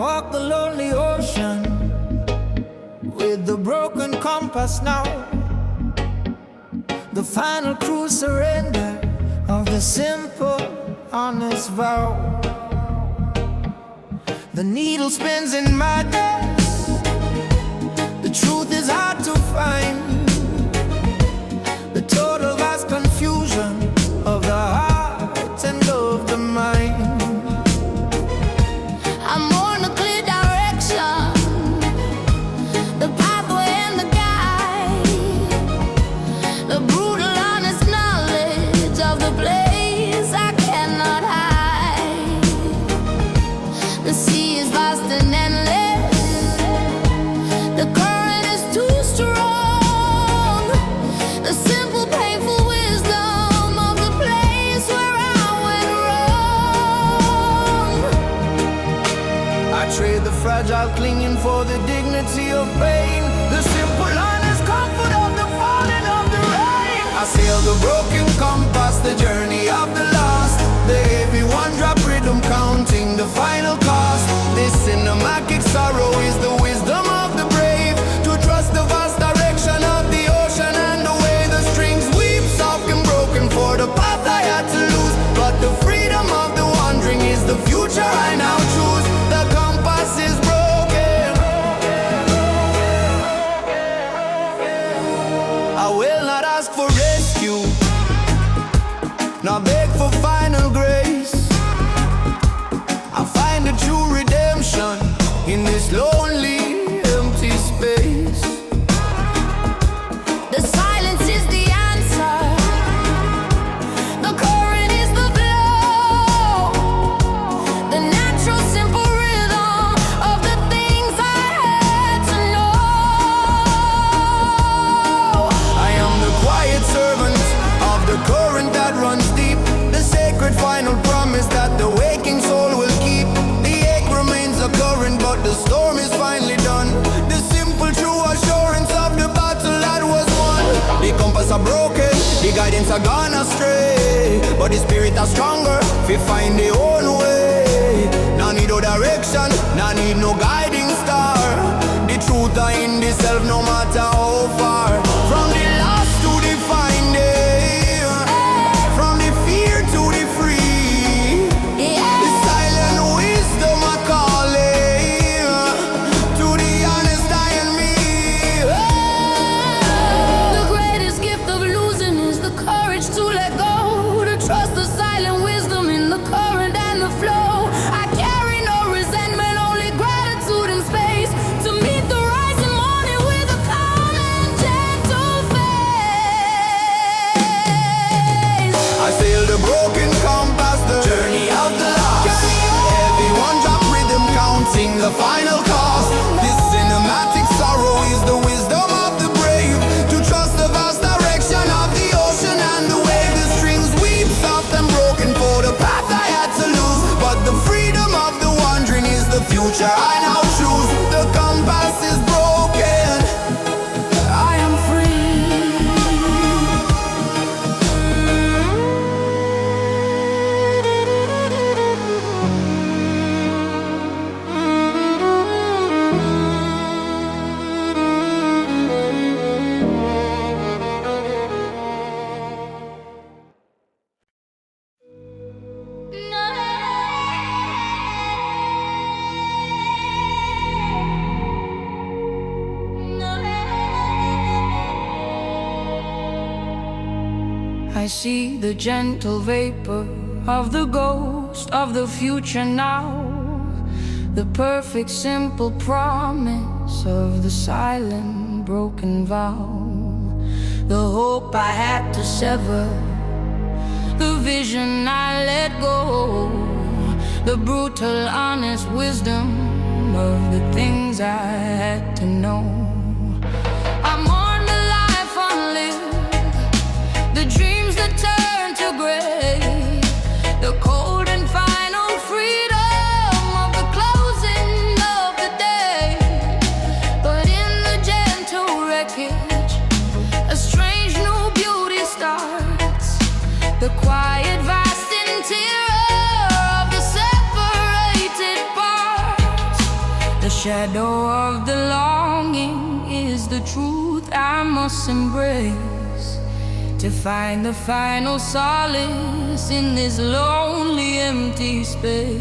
walk the lonely ocean with the broken compass now. The final cruise surrender of the simple, honest vow. The needle spins in madness. The truth is hard to find. The total vast confusion of the heart and of the mind. I'm on a clear direction, the pathway and the guide, the brutal honest knowledge of the place I cannot hide. The sea is vast and endless, the current is too strong. The simple painful wisdom of the place where I went wrong. I trade the fragile clinging for the dignity of pain, the simple honest comfort of the falling of the rain. I sail the broken compass, the journey of the lost, the heavy one-drop rhythm counting the final cost. This cinematic sorrow is the wisdom of the brave, to trust the vast direction of the ocean and the way the strings weep soft and broken for the path I had to lose. But the freedom of the wandering is the future I now choose. The compass is broken. I will not ask for rescue, nor beg for final grace. I find a true redemption in this lonely, empty space. The silence is the answer, the current is the flow, the natural simple rhythm of the things I had to know. I am the quiet servant of the current that runs deep, the sacred final promise that the waking soul will keep. The ache remains a current, but the storm is finally done. The simple true assurance of the battle that was won. The compass are broken, the guidance are gone astray, but the spirit are stronger, we find the own way. No need no direction, no need no guiding star. The truth are in the self, no matter how far. From the lost to the finding, from the fear to the free. The silent wisdom I call it, to the honest I and me. The greatest gift of losing is the courage to let go, to trust the silent wisdom in the current and the flow. I carry no resentment, only gratitude and space, to meet the rising morning with a calm and gentle face. I sail the broken compass, the journey of the lost. Every one drop rhythm counting the final cost. This cinematic sorrow is the wisdom of the brave, to trust the vast direction of the ocean and the wave. The strings weep soft and broken for the path I had to lose, but the freedom of the wandering is the future I now choose. The compass is broken, I am free. I see the gentle vapor of the ghost of the future now, the perfect simple promise of the silent broken vow, the hope I had to sever, the vision I let go, the brutal honest wisdom of the things I had to know. I'm on the life unlived, the dreams that turn to gray, the cold and final freedom of the closing of the day. But in the gentle wreckage, a strange new beauty starts, the quiet vast interior of the separated parts. The shadow of the longing is the truth I must embrace, to find the final solace in this lonely, empty space.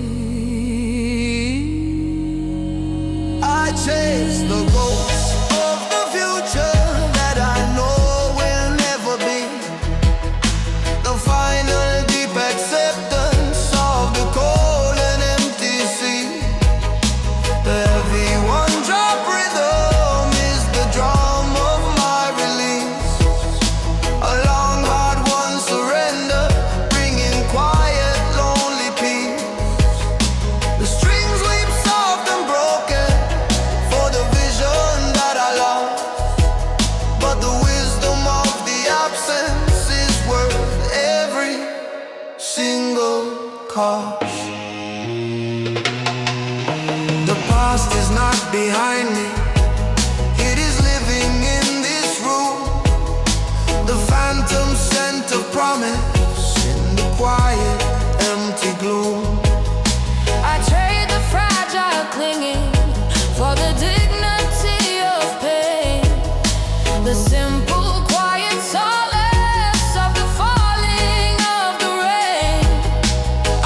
I chase the ghosts of the future that I know will never be. The final deep acceptance of the cold and empty sea. The heavy one-drop rhythm is the drum of my release. A long, hard one surrender, bringing quiet, lonely peace. The strings weep soft and broken for the vision that I lost, but the wisdom of the absence is worth every single cost. The past is not behind me, it is living in this room. The phantom scent of promise in the quiet, empty gloom. I trade the fragile clinging for the dignity of pain, the simple, quiet solace of the falling of the rain.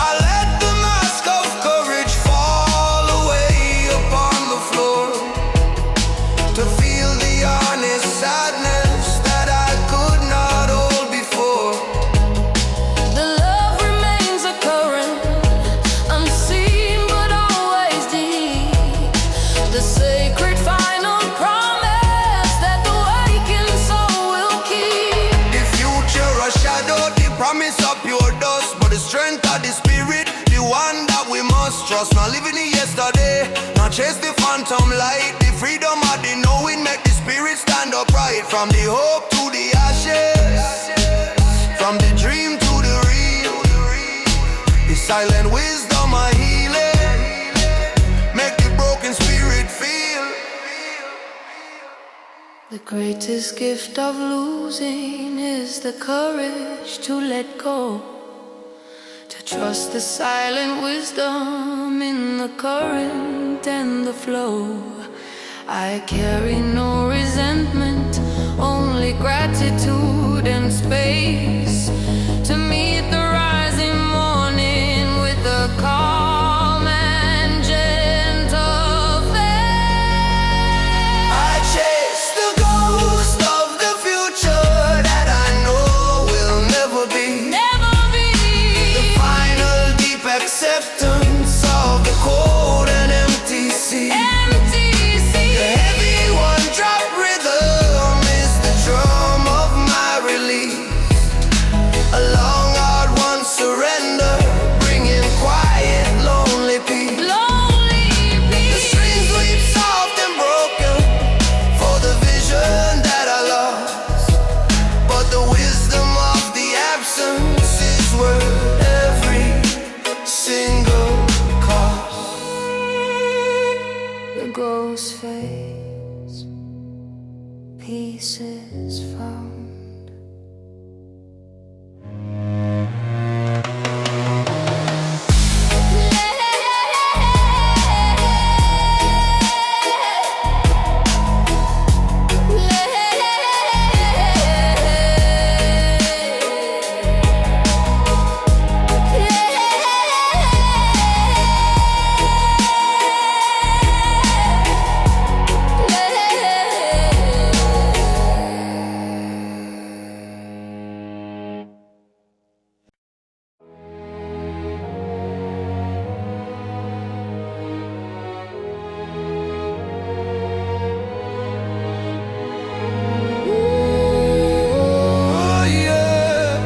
I let the mask of courage fall away upon the floor, to feel the honest sadness that I could not hold before. The love remains a current, unseen but always deep. The sacred final promise that the wakened soul will keep. The future a shadow, the promise of pure dust, but the strength of the spirit, the one that we must trust. Not living in yesterday, not chase the phantom light. The freedom of the knowing make the spirit stand upright. From the hope to the ashes, from the dream to the real. The silent wisdom of healing, make the broken spirit feel. The greatest gift of losing is the courage to let go, to trust the silent wisdom in the current and the flow. I carry no resentment, only gratitude and space, to meet the rising morning with a calm and gentle faith. I chase the ghost of the future that I know will never be. Never be The final deep acceptance of the cold and empty sea. empty. The heavy one-drop rhythm is the drum of my release. A long, hard one surrender, bringing quiet, lonely peace. Lonely The peace. strings weep soft and broken for the vision that I lost, but the wisdom of the absence is worth every single cost. The ghost fades, peace is found. Oh yeah,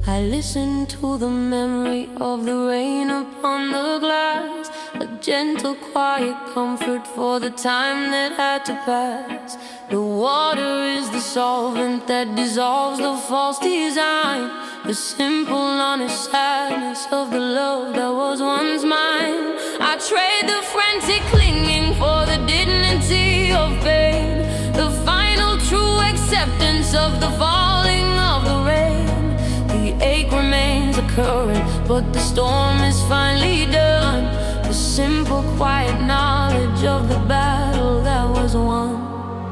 I listen to the memory of the rain upon the glass, a gentle, quiet comfort for the time that had to pass. The water is the solvent that dissolves the false design, the simple, honest sadness of the love that was once mine. I trade the frantic clinging for the dignity of pain, the final true acceptance of the falling of the rain. The ache remains a current, but the storm is finally done. The simple, quiet knowledge of the battle that was won.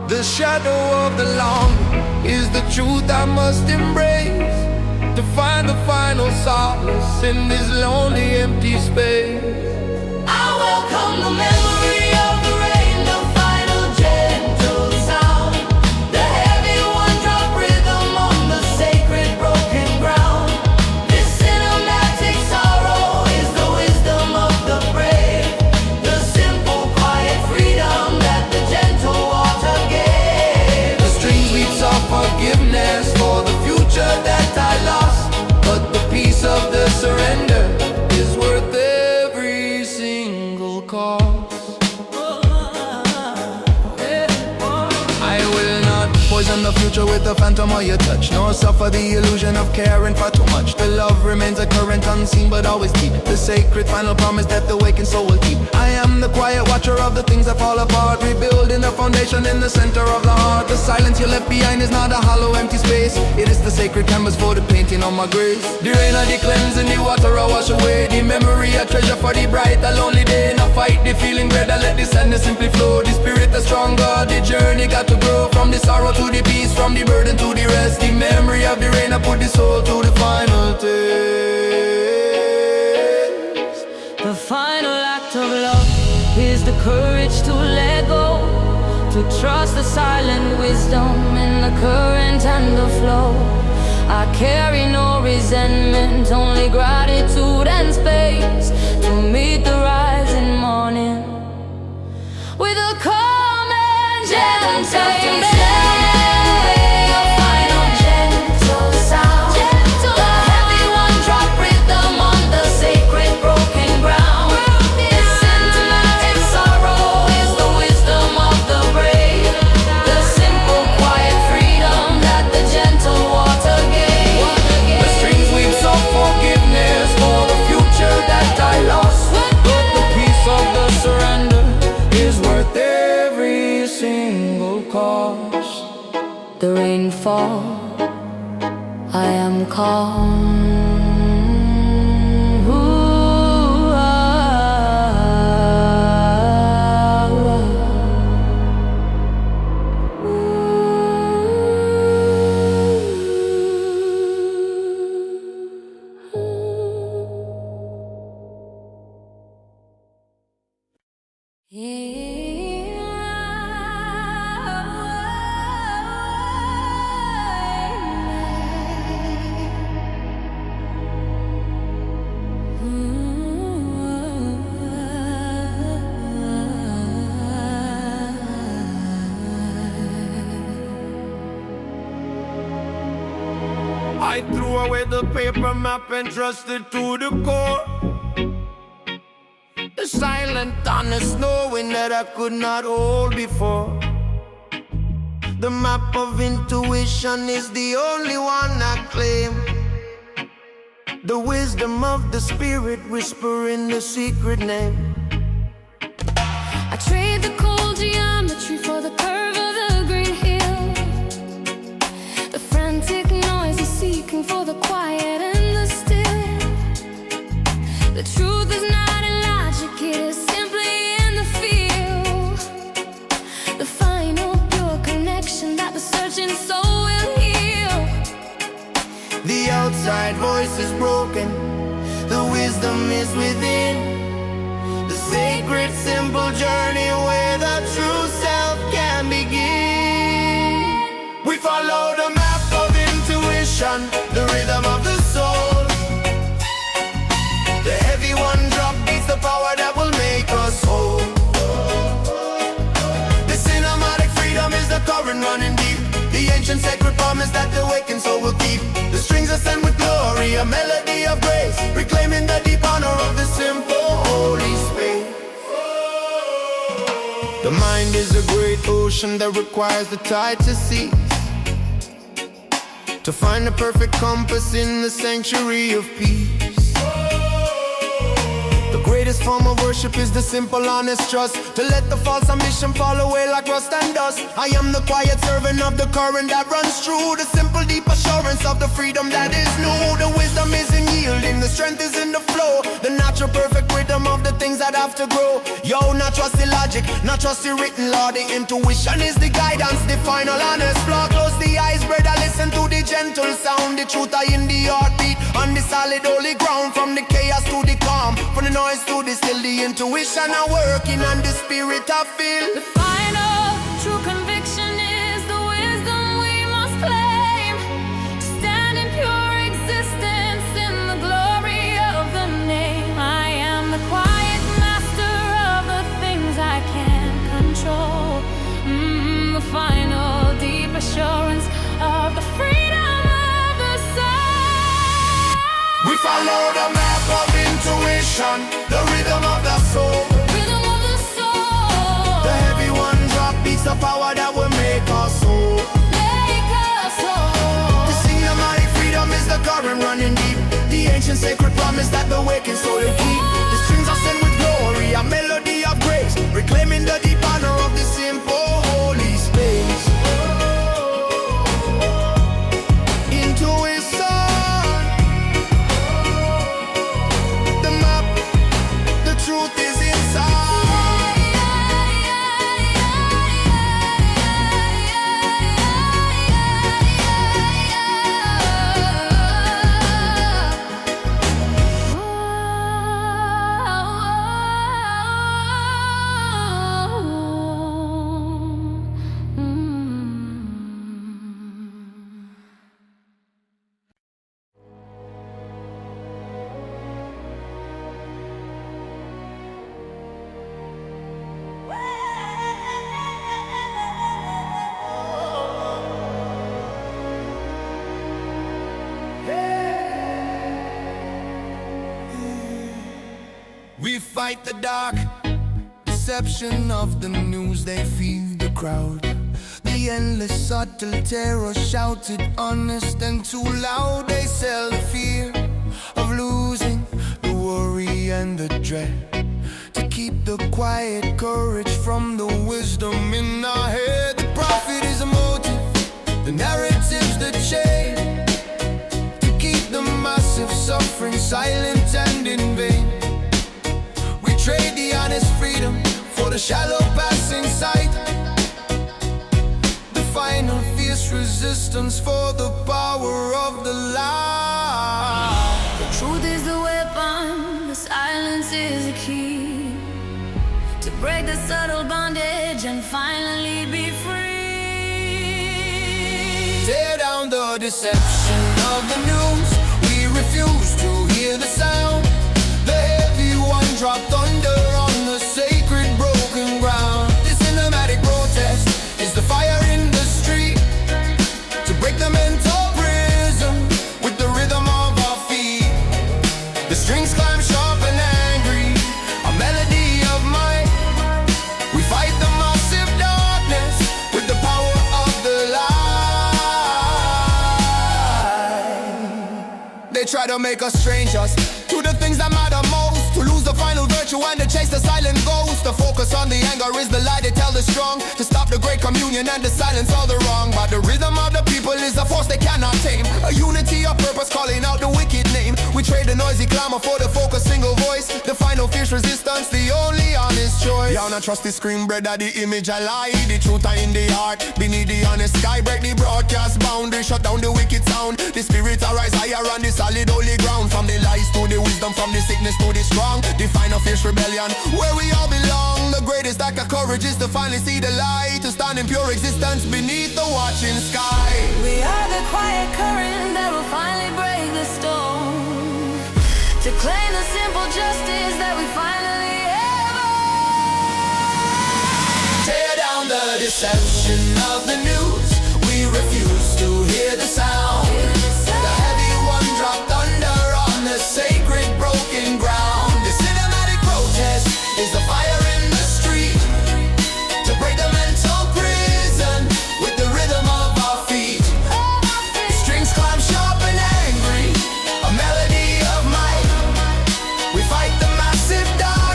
The shadow of the long is the truth I must embrace, to find the final solace in this lonely, empty space. I welcome the memory of the rain, the final gentle sound, the heavy one-drop rhythm on the sacred broken ground. This cinematic sorrow is the wisdom of the brave, the simple, quiet freedom that the gentle water gave. The strings beat soft forgiveness for the future that I lost, but the peace of the surrender is worth every single cost. I will not poison the future with the phantom of your touch, nor suffer the illusion of caring for too much. The love remains a current, unseen but always deep, the sacred final promise that the wakened soul will keep. I am the quiet watcher of the things that fall apart, rebuilding the foundation in the center of the heart. The silence you left behind is not a hollow, empty space. It is the sacred canvas for the painting on my grave. The rain of the cleansing, the water I wash away, the memory I treasure for the bright, the lonely day. Now fight the feeling better, let the sadness simply flow. The spirit is stronger, the journey got to grow. From the sorrow to the peace, from the burden to the rest. The memory of the rain, I put the soul to the final taste. The final act of love is the courage to let go, to trust the silent wisdom in the current and the flow. I carry no resentment, only gratitude and space, to meet the rising morning with a calm and gentle. The rain fall, I am calm. Ooh, I threw away the paper map and trusted to the core. The silent honest knowing that I could not hold before. The map of intuition is the only one I claim. The wisdom of the spirit whispering the secret name. I trade the cold geometry for the curve of the green hill, the frantic noise is seeking for the quiet and the still. The truth is not in logic, it is simply in the feel. The final pure connection that the searching soul will heal. The outside voice is broken, the wisdom is within. The sacred simple journey where the true self can begin. We follow the map of intuition, the rhythm of the soul. The heavy one drop beats the power that will make us whole. The cinematic freedom is the current running deep, the ancient sacred promise that the awakened soul will keep. The strings are sent with glory, a melody of grace, reclaiming the deep honor of the simple holy space. The mind is a great ocean that requires the tide to cease, to find the perfect compass in the sanctuary of peace. The greatest greatest form of worship is the simple, honest trust, to let the false ambition fall away like rust and dust. I am the quiet servant of the current that runs through, the simple, deep assurance of the freedom that is new. The wisdom is in yielding, the strength is in the flow, the natural perfect rhythm of the things that have to grow. Yo, not trust the logic, not trust the written law. The intuition is the guidance, the final honest flaw. Close the eyes, brother, listen to the gentle sound. The truth are in the heartbeat, on the solid holy ground. From the chaos to the calm, from the noise to the still, the intuition are working and the spirit I feel. The final true conviction is the wisdom we must claim, to stand in pure existence in the glory of the name. I am the quiet master of the things I can't control. The final deep assurance of the freedom of the soul. We follow the map of intuition, the rhythm of the soul. Rhythm of the soul. The heavy one drop beats the power that will make us whole. Make us whole. The Sinematic freedom is the current running deep, the ancient sacred promise that the waking soul will keep. The strings are sent with glory, a melody of grace, reclaiming the deep honor of the simple holy space. Intuition, the map, the truth is inside. We fight the dark deception of the news, they feed the crowd. The endless subtle terror shouted honest and too loud. They sell the fear of losing, the worry and the dread, to keep the quiet courage from the wisdom in our head. The prophet is a motive, the narrative's the chain, to keep the massive suffering silent and in vain. Trade the honest freedom for the shallow passing sight, the final fierce resistance for the power of the lie. The truth is the weapon, the silence is the key, to break the subtle bondage and finally be free. Tear down the deception of the news, we refuse to hear the sound. The heavy one dropped thunder on the sacred broken ground. This cinematic protest is the fire in the street, to break the mental prison with the rhythm of our feet. The strings climb sharp and angry, a melody of might. We fight the massive darkness with the power of the light. They try to make us strangers to the things that matter most, to lose the final virtue and to chase the silent ghost. The focus on the anger is the lie they tell the strong, to stop the great communion and to silence all the wrong. But the rhythm of the people is a force they cannot tame, a unity of purpose calling out the wicked name. We trade the noisy clamor for the focused single voice, the final fierce resistance, the only honest choice. Y'all not trust the screen, brother, the image I lie. The truth are in the heart, beneath the honest sky. Break the broadcast boundary, shut down the wicked sound. The spirits arise higher on the solid holy ground. From the lies to the wisdom, from the sickness to the strong, the final fierce rebellion where we all belong. The greatest act of courage is to finally see the light, to stand in pure existence beneath the watching sky. We are the quiet current that will finally break the storm, to claim the simple justice that we finally have. Tear down the deception of the news, we refuse to hear the sound. The heavy one dropped thunder on the sacred broken ground. The cinematic protest is the fire in the street, to break the mental prison with the rhythm of our feet. The strings climb sharp and angry, a melody of might. We fight the massive dark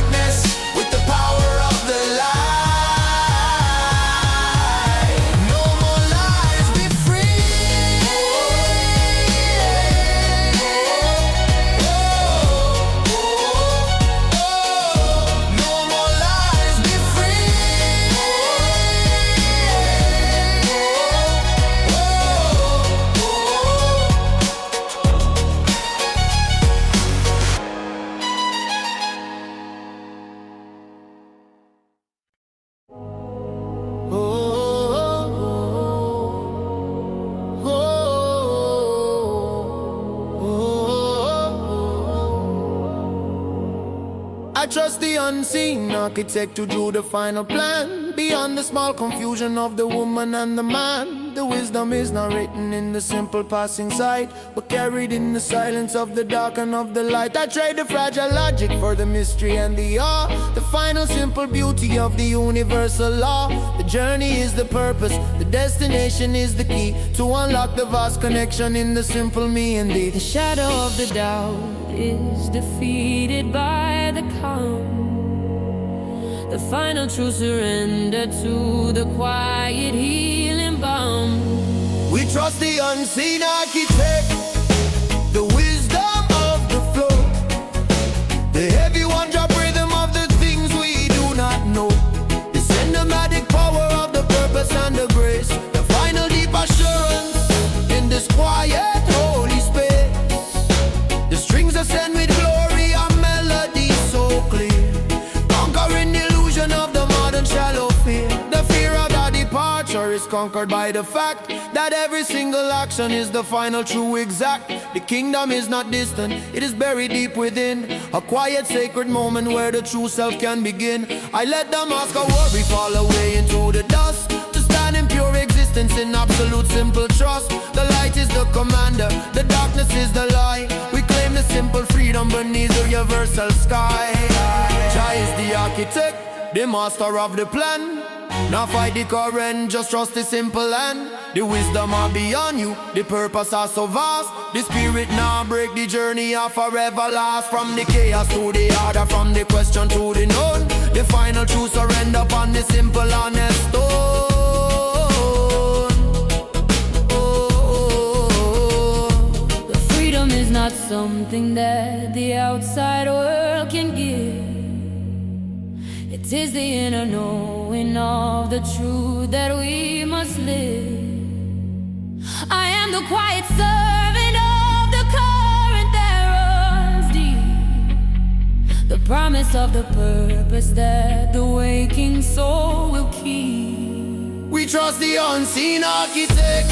I trust the unseen architect who drew the final plan. Beyond the small confusion of the woman and the man, the wisdom is not written in the simple passing sight, but carried in the silence of the dark and of the light. I trade the fragile logic for the mystery and the awe, the final simple beauty of the universal law. The journey is the purpose, the destination is the key to unlock the vast connection in the simple me and thee. The shadow of the doubt is defeated by the calm. The final true surrender to the quiet healing balm. We trust the unseen architect, the wisdom of the flow, the heavy one drop rhythm of the things we do not know, the cinematic power of the purpose and the grace, the final deep assurance in this quiet holy space. The strings ascend with glory and melodies so clear, conquering the illusion of the modern shallow fear. The fear of the departure is conquered by the fact that every single action is the final true exact. The kingdom is not distant, it is buried deep within, a quiet sacred moment where the true self can begin. I let the mask of worry fall away into the dust, to stand in pure existence in absolute simple trust. The light is the commander, the darkness is the lie. We claim the simple freedom beneath the universal sky. Jah is the architect, the master of the plan. Now fight the current, just trust the simple land. The wisdom are beyond you, the purpose are so vast. The spirit now break, the journey are forever last. From the chaos to the order, from the question to the known, the final truth surrender upon the simple honest stone. The freedom is not something that the outside world can give. It is the inner knowing of the truth that we must live. I am the quiet servant of the current that runs deep, the promise of the purpose that the waking soul will keep. We trust the unseen architect,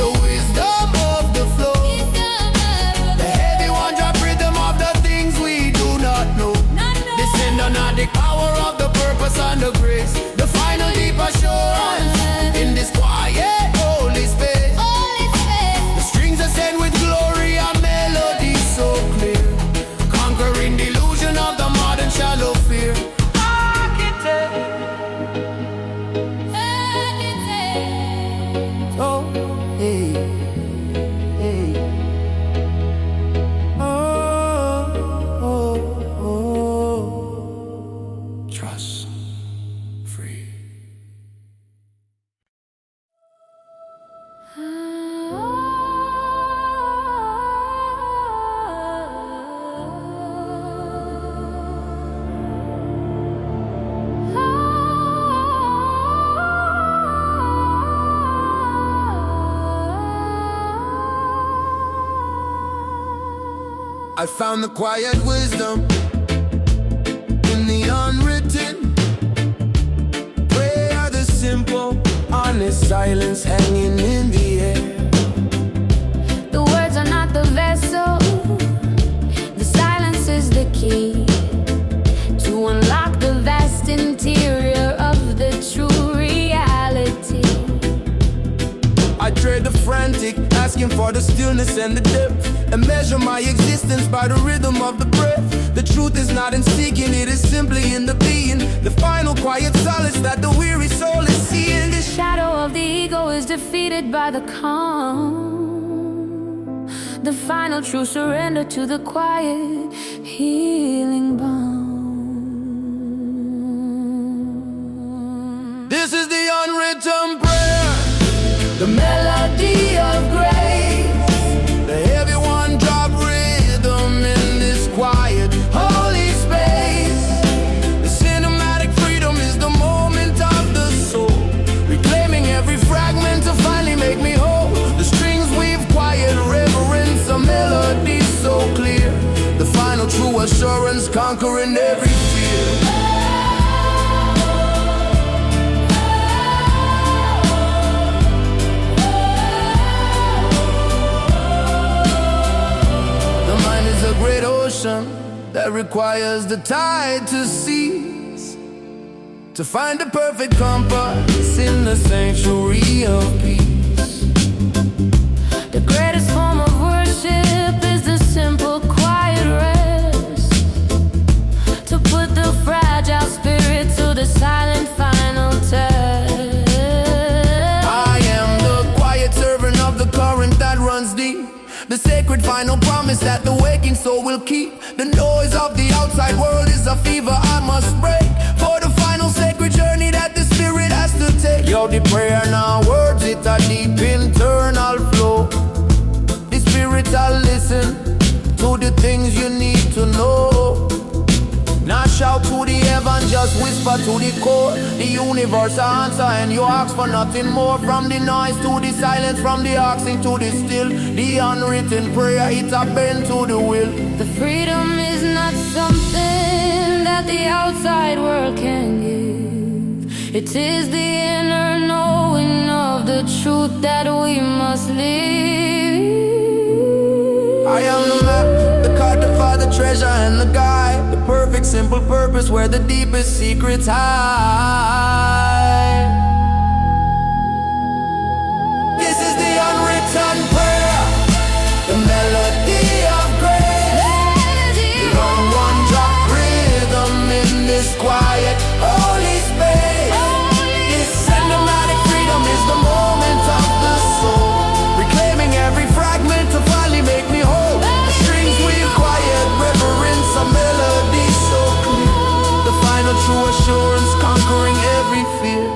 the wisdom of the flow, the heavy one drop rhythm of the things we do not know, the cinematic power of the purpose and the grace, the final deep assurance in this quiet holy space. The strings ascend with glory and melodies so clear, conquering the illusion of the modern shallow fear. Architect, oh, hey, hey. Trust, free. I found the quiet wisdom in the unwritten. Prayer, the simple, honest silence hanging in the air. The words are not the vessel, the silence is the key to unlock the vast interior of the true reality. I trade the frantic, asking for the stillness and the depth, and measure my existence by the rhythm of the breath. The truth is not in seeking, it is simply in the being, the final quiet solace that the weary soul is seeing. The shadow of the ego is defeated by the calm, the final true surrender to the quiet healing balm. This is the unwritten prayer, the melody of grace, the heavy one drop rhythm in this quiet holy space. The cinematic freedom is the moment of the soul, reclaiming every fragment to finally make me whole. The strings weave quiet reverence, a melody so clear, the final true assurance conquering every fear. Great ocean that requires the tide to cease, to find the perfect compass in the sanctuary of peace. The greatest form of worship is the simple, quiet rest, to put the fragile spirit to the silent final test. I am the quiet servant of the current that runs deep, the sacred final promise that the waking soul will keep. The noise of the outside world is a fever I must break, for the final sacred journey that the spirit has to take. Yo, the prayer now words, it a deep internal flow. The spirit will listen to the things you need to know. Not shout to the heaven, just whisper to the core. The universe answer and you ask for nothing more. From the noise to the silence, from the asking to the still. The unwritten prayer, it's a bend to the will. The freedom is not something that the outside world can give. It is the inner knowing of the truth that we must live. I am the map, the cartographer, the treasure and the guide, the perfect simple purpose where the deepest secrets hide. This is the unwritten prayer, the melody of grace, the one-drop rhythm in this quiet holy space. This cinematic freedom is the moment of the soul, reclaiming every fragment to finally make me whole. The strings we quiet, reverence a melody so clear, the final true assurance conquering every fear.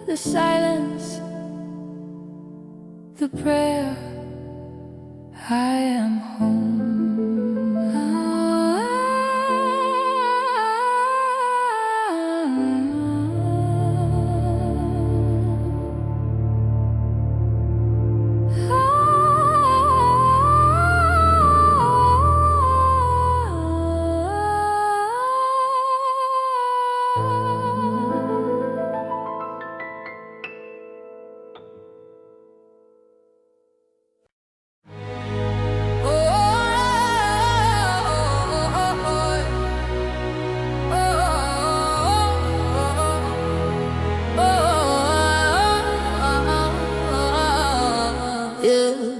The silence, the prayer, I am home.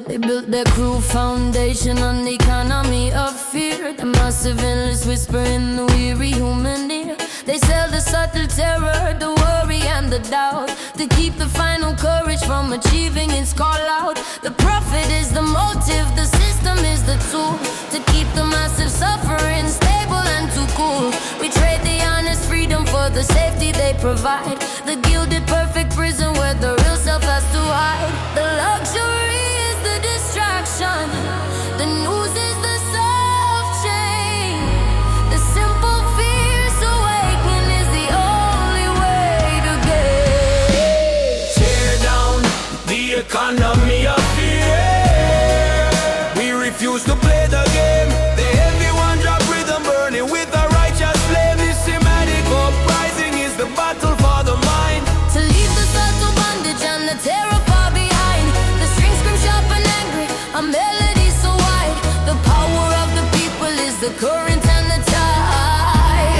They built their cruel foundation on the economy of fear, the massive endless whisper in the weary human ear. They sell the subtle terror, the worry and the doubt, to keep the final courage from achieving its call out. The profit is the motive, the system is the tool, to keep the massive suffering stable and too cool. We trade the honest freedom for the safety they provide, the gilded perfect prison where the real self has to hide. The luxury is the distraction, the news is the soft chain, the simple fears awaken is the only way to get. Tear down the economy of fear. We refuse to play the game. The heavy one-drop rhythm burning with a righteous flame. This thematic uprising is the battle for the mind, To leave the subtle bondage and the terror far behind. The strings scream sharp and angry, a melody so wide. The power of the people is the current and the tide.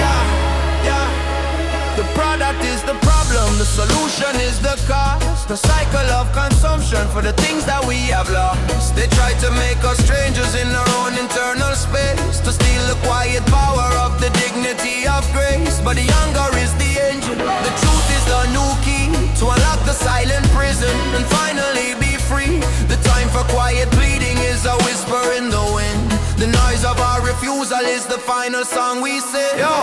yeah. The product is the problem, the solution is the cause. The cycle of consumption for the things that we have lost. They try to make us strangers in our own internal space, to steal the quiet power of the dignity of grace. But the hunger is the engine, the truth is the new key, to unlock the silent prison and finally be free. The time for quiet pleading is a whisper in the wind. The noise of our refusal is the final song we sing. Yo!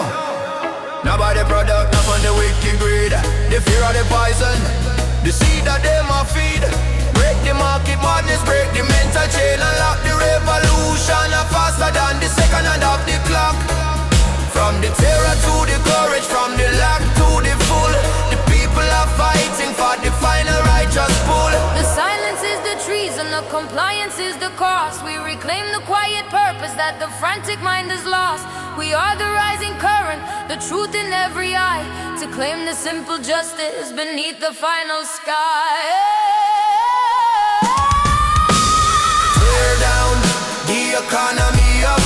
Nobody product, not on the wicked greed, the fear of the poison, the seed that them a feed. Break the market madness, break the mental chain, unlock the revolution faster than the second hand of the clock. From the terror to the courage, from the lack to the full, the people are fighting for the final righteous pull. The silence is the treason, the compliance is the cost. We reclaim the quiet purpose that the frantic mind has lost. We are the rising current, the truth in every eye, to claim the simple justice beneath the final sky. Tear down the economy of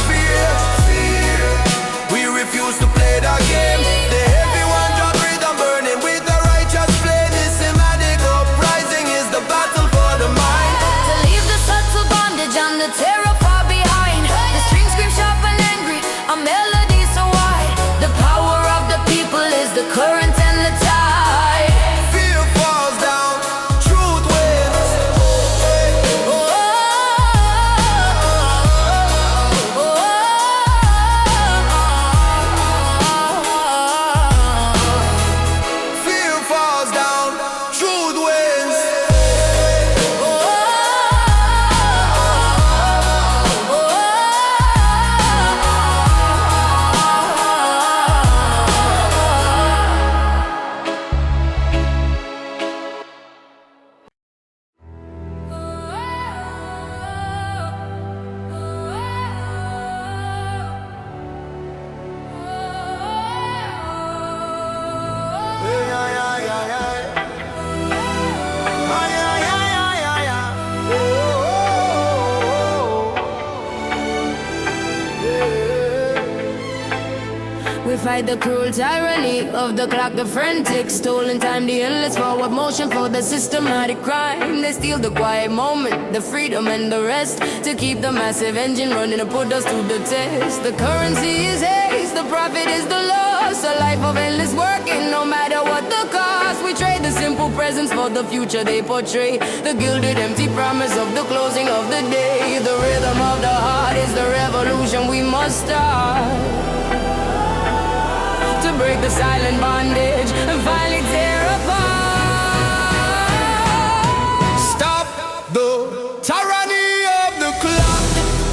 We fight the cruel tyranny of the clock, the frantic stolen time, the endless forward motion for the systematic crime. They steal the quiet moment, the freedom and the rest, to keep the massive engine running and put us to the test. The currency is haste, the profit is the loss, a life of endless working no matter what the cost. We trade the simple presents for the future they portray, the gilded empty promise of the closing of the day. The rhythm of the heart is the revolution we must start, to break the silent bondage and finally tear apart. Stop the tyranny of the clock.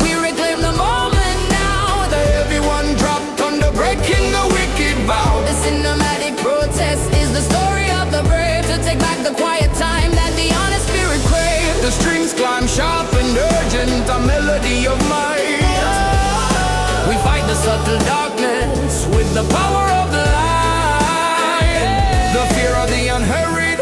We reclaim the moment now, That everyone dropped under breaking the wicked vow. the cinematic protest is the story of the brave, to take back the quiet time that the honest spirit craves. The strings climb sharp and urgent, a melody of mine. We fight the subtle darkness with the power of the light. The fear of the unhurried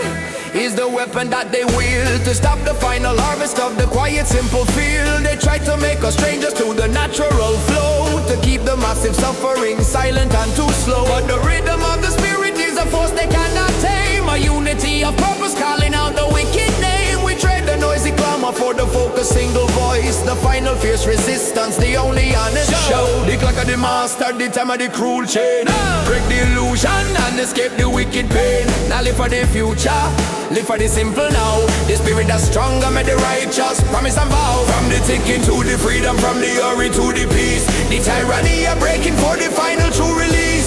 is the weapon that they wield, to stop the final harvest of the quiet, simple field. They try to make us strangers to the natural flow, to keep the massive suffering silent and too slow. But the rhythm of the spirit is a force they cannot tame, a unity of purpose calling out the wicked name. We trade the noisy clamor for the focused single voice, the final fierce resistance, the only honest show. The clock of the master, the time of the cruel chain. Break the illusion and escape the wicked pain. Now live for the future, live for the simple now. The spirit that's stronger, made the righteous promise and vow. From the ticking to the freedom, from the hurry to the peace. The tyranny are breaking for the final true release.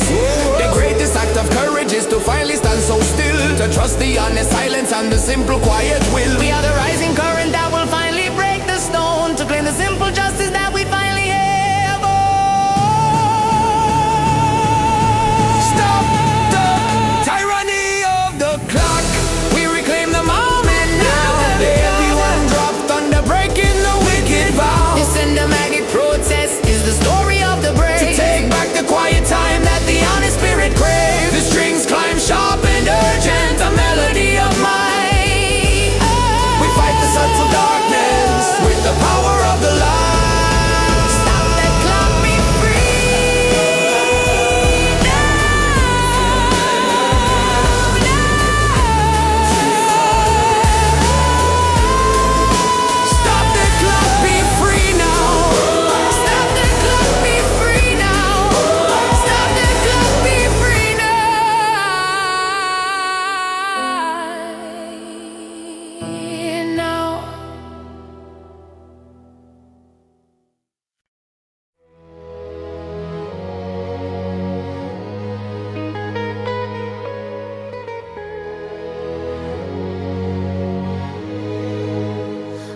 The greatest act of courage is to finally stand so still, to trust the honest silence and the simple quiet will. We are the rising current that will finally break the stone, to claim the simple justice that we finally have. Oh. Stop the tyranny of the clock. We reclaim the moment now. Everyone dropped under breaking the wicked vow. The cinematic protest is the story of the brave, To take back the quiet time that the honest spirit craves. The strings climb sharp and urgent, a melody of might. We fight the subtle darkness with the power of the light. Stop the clock, be free now, Stop the clock, be free now. Stop the clock, be free now. Stop the clock, be free now.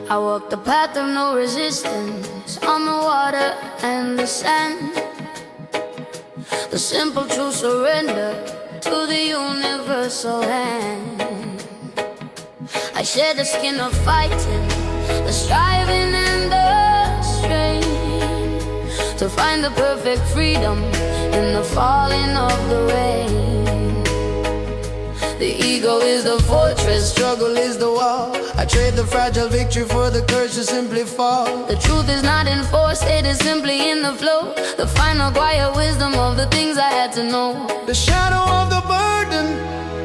I walk the path of no resistance, on the water and the sand. The simple true surrender to the universal hand. I share the skin of fighting, the striving and the strain, to find the perfect freedom in the falling of the rain. The ego is the fortress, Struggle is the wall. I trade the fragile victory for the courage to simply fall. the truth is not enforced, it is simply in the flow. The final quiet wisdom of the things I had to know. The shadow of the burden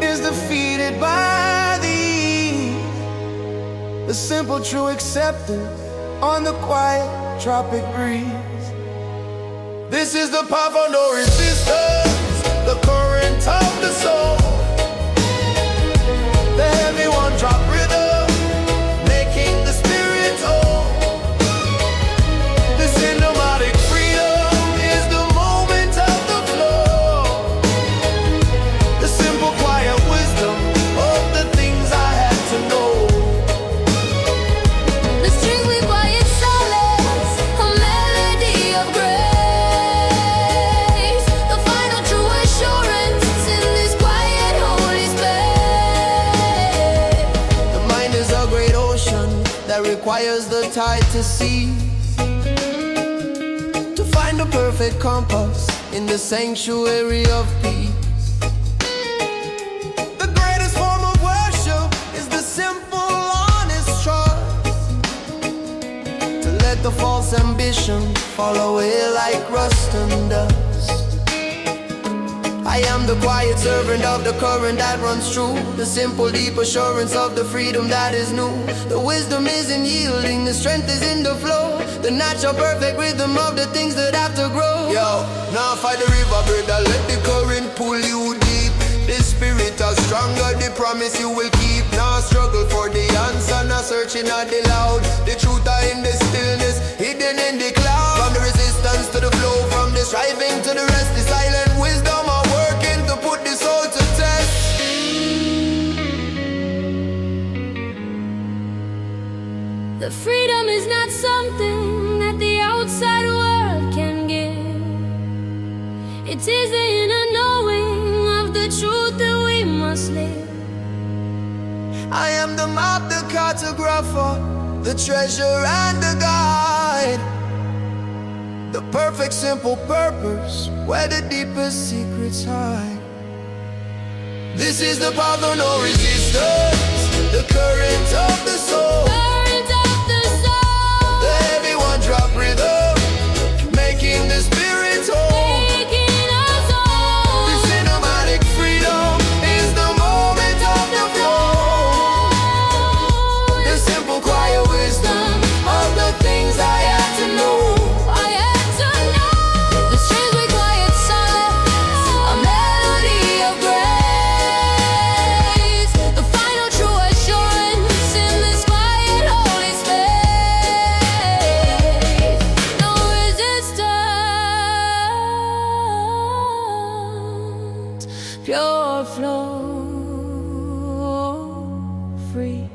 is defeated by thee. The simple true acceptance on the quiet tropic breeze. This is the path of no resistance, the current of the soul. The heavy one drop rhythm, making the spirit whole. The cinematic freedom is the moment of the flow. The simple quiet wisdom of the things I had to know. The strings we quiet solace, a melody of grace. The final true assurance in this quiet holy space. The mind is a great ocean that requires the tide to cease, to find the perfect compass in the sanctuary of peace. The greatest form of worship is the simple, honest trust, to let the false ambition fall away like rust and dust. I am the quiet servant of the current that runs true, the simple deep assurance of the freedom that is new. The wisdom is in yielding, the strength is in the flow, the natural perfect rhythm of the things that have to grow. Yo, now fight the river, brother, let the current pull you deep. The spirit is stronger, the promise you will keep. Now struggle for the answer, now searching at the loud. The truth are in the stillness, hidden in the cloud. From the resistance to the flow, from the striving to the rest, the silent wisdom are working to put the soul to test. The freedom is not something that the outside world can give. It is the inner knowing of the truth that we must live. I am the map, the cartographer, the treasure and the guide, the perfect simple purpose where the deepest secrets hide. This is the path of no resistance, the current of the soul, Current of the soul, the heavy one drop rhythm, making the spirit whole. taking us home. The cinematic freedom is the moment of the flow, the simple quiet wisdom of the things I had to know. I had to know the strings we quiet silence, a melody of grace, the final true assurance in this quiet holy space. No resistance, pure flow, free.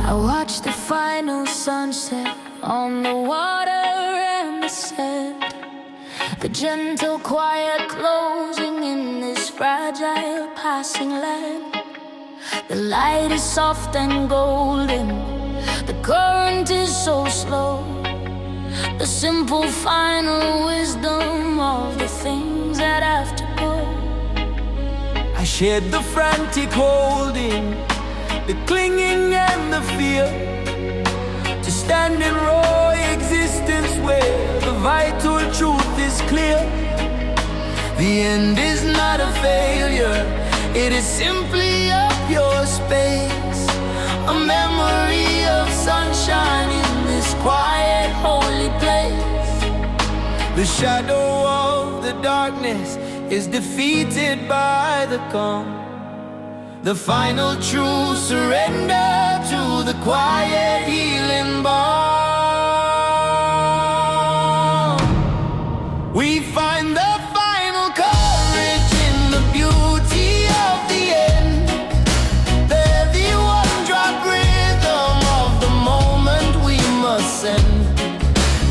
I watch the final sunset on the water and the sand, the gentle quiet closing in this fragile passing land. The light is soft and golden, the current is so slow, the simple final wisdom of the things that have to go. I shared the frantic holding, the clinging and the fear, to stand in raw existence where the vital truth is clear. The end is not a failure, it is simply a pure space, a memory of sunshine in this quiet holy place. The shadow of the darkness is defeated by the calm, the final true surrender to the quiet healing balm. We find the final courage in the beauty of the end, the heavy one drop rhythm of the moment we must send.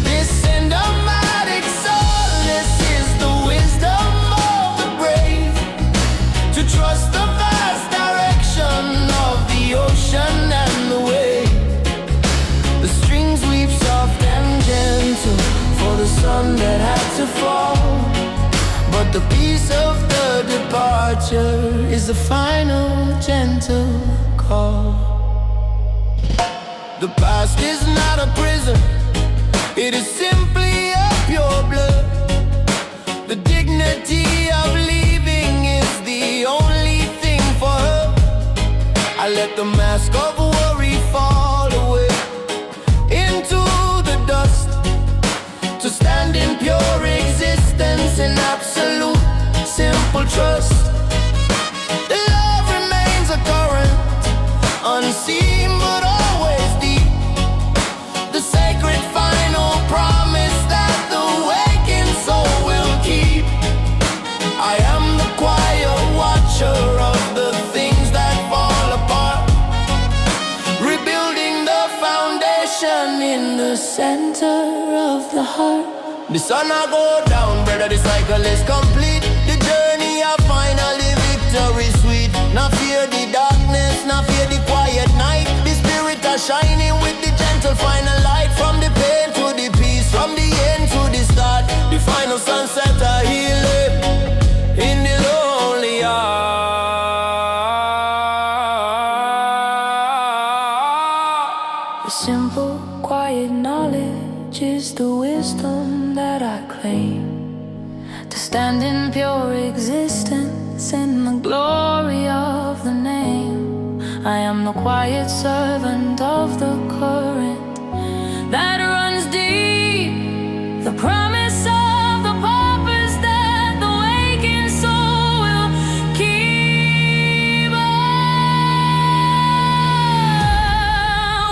This cinematic solace is the wisdom of the brave, to trust the vast direction of the ocean and the wave. The strings weave soft and gentle for the sun that had to fall, but the peace of the departure is the final gentle call. The past is not a prison, it is simply a pure blood. The dignity of leaving is the only thing for her. I let the mask of worry fall away into the dust, to stand in pure existence in absolute, simple trust. The love remains a current, unseen but always deep. The sacred final promise that the waking soul will keep. I am the quiet watcher of the things that fall apart, rebuilding the foundation in the center of the heart. The sun I go down, brother, the cycle is complete. The journey of finally victory sweet. Not fear the darkness, not fear the quiet night. The spirit are shining with the gentle final light. From the pain to the peace, from the end to the start. The final sunset are healing in the lonely heart. The simple, quiet knowledge is the wisdom that I claim, to stand in pure existence in the glory of the name. I am the quiet servant of the current that runs deep, the promise of the purpose that the waking soul will keep.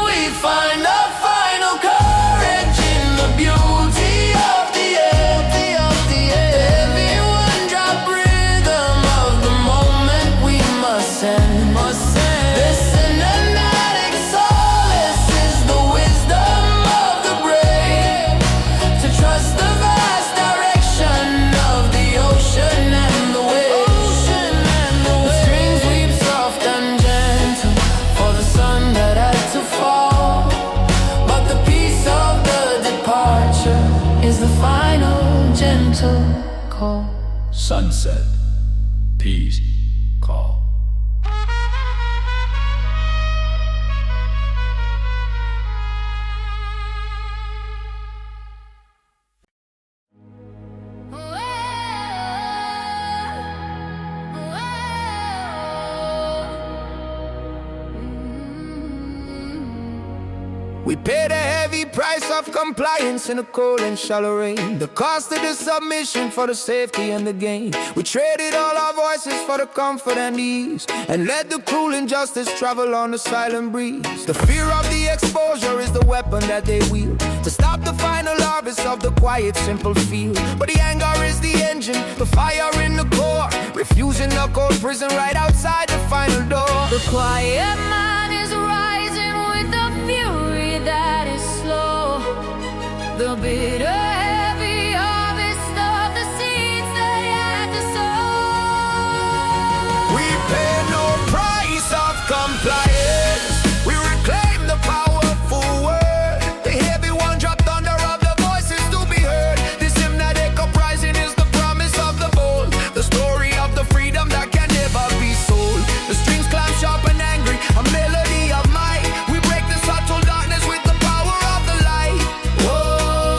We find the final courage in the beauty of the empty, of the heavy one drop rhythm of the moment we must send. The cinematic solace is the wisdom of the brave, to trust the vast direction of the ocean and the waves. The strings weep soft and gentle for the sun that had to fall, but the peace of the departure is the final gentle call. Sunset, peace, call. We paid a heavy price of compliance in the cold and shallow rain. The cost of the submission for the safety and the gain. We traded all our voices for the comfort and ease, and let the cruel injustice travel on the silent breeze. The fear of the exposure is the weapon that they wield, to stop the final harvest of the quiet, simple field. But the anger is the engine, the fire in the core, refusing the cold prison right outside the final door. The quiet man is rising with the fury that is slow. The bitter, heavy harvest of the seeds they had to sow. We pay no price of compliance. We reclaim the powerful word. The heavy one dropped thunder of the voices to be heard. This hymnatic uprising is the promise of the bold, the story of the freedom that can never be sold. The strings climb sharp and angry, a melody of might. We break the subtle darkness with the power of the light. Whoa.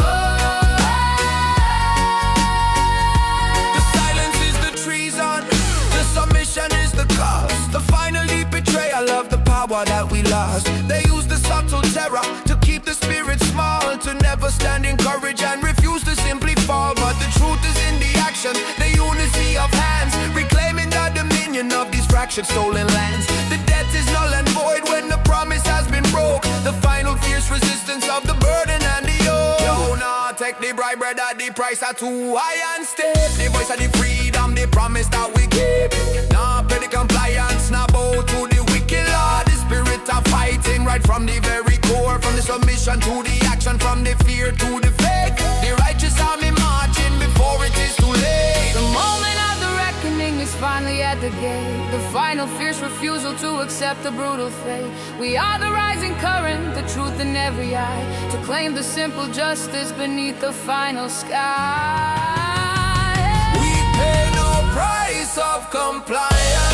The silence is the treason, the submission is the cost, the final deep betrayal of the power that we lost. They use the subtle terror to keep the spirit small, to never stand in courage and refuse to simply fall. But the truth is in the action, the unity of hands, reclaiming the dominion of these fractured stolen lands. The debt is null and void when the promise has been broke, the final fierce resistance of the burden and the yoke. Yo, nah, take the bribe, brother, the price are too high and steep. The voice of the freedom, the promise that we keep. Nah, pay the compliance, nah, bow to the wicked Lord. The spirit of fighting right from the very core, from the submission to the action, from the fear to the faith. The righteous army marching before it is too late. The moment of the reckoning is finally at the gate, the final fierce refusal to accept the brutal fate. We are the rising current, the truth in every eye, to claim the simple justice beneath the final sky. We pay no price of compliance.